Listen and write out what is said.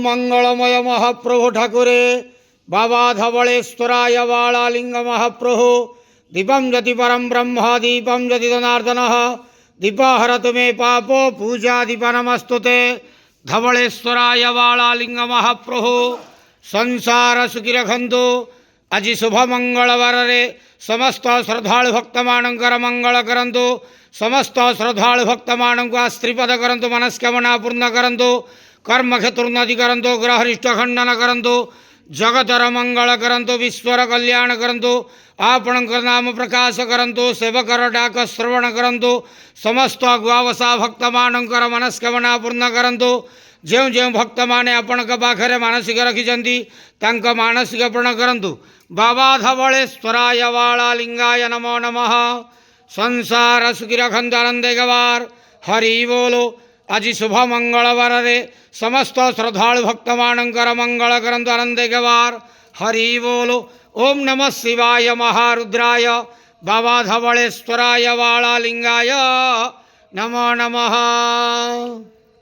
मंगलमय महाप्रभु ठाकुरे बाबा धवलेश्वराय वालालिंग महाप्रभु दीपम ज्योति परम ब्रह्म दीपम ज्योति जनार्दन दीपहरतु मे पापो पूजा दीप नमस्तुते धवलेश्वराय वालालिंग महाप्रभु संसार सुखी रखंतु। आज शुभ मंगलवार रे समस्त श्रद्धालु भक्त मानकर मंगल करंतु। समस्त श्रद्धालु भक्त मान को आश्रीपद करंतु। मनस्कामना पूर्ण करंतु। कर्म क्षेत्रोन्नति करंतु। ग्रहरिष्ट खंडन करंतु। जगतर मंगल करंतु। विश्वर कल्याण करंतु। आपणकर नाम प्रकाश करंतु। सेवकर डाक श्रवण करंतु। समस्त गुआवसा भक्त मानकर मनस्कामना पूर्ण करंतु। जो जो भक्त माने आपण पाखे मानसिक रखिंट तांक मानसिक पूर्ण करंतु। बाबा धवलेश्वराय वालालिंगाय नमो नमः। संसार सुखी रखंतु आनंदे गवार हरि बोलो। आज शुभ मंगलवार रे समस्त श्रद्धालु भक्त मानकर मंगल करंतु आनंदे गवार हरि बोलो। ओम नमः शिवाय महारुद्राय बाबा धवलेश्वराय वालालिंगाय नमो नमः।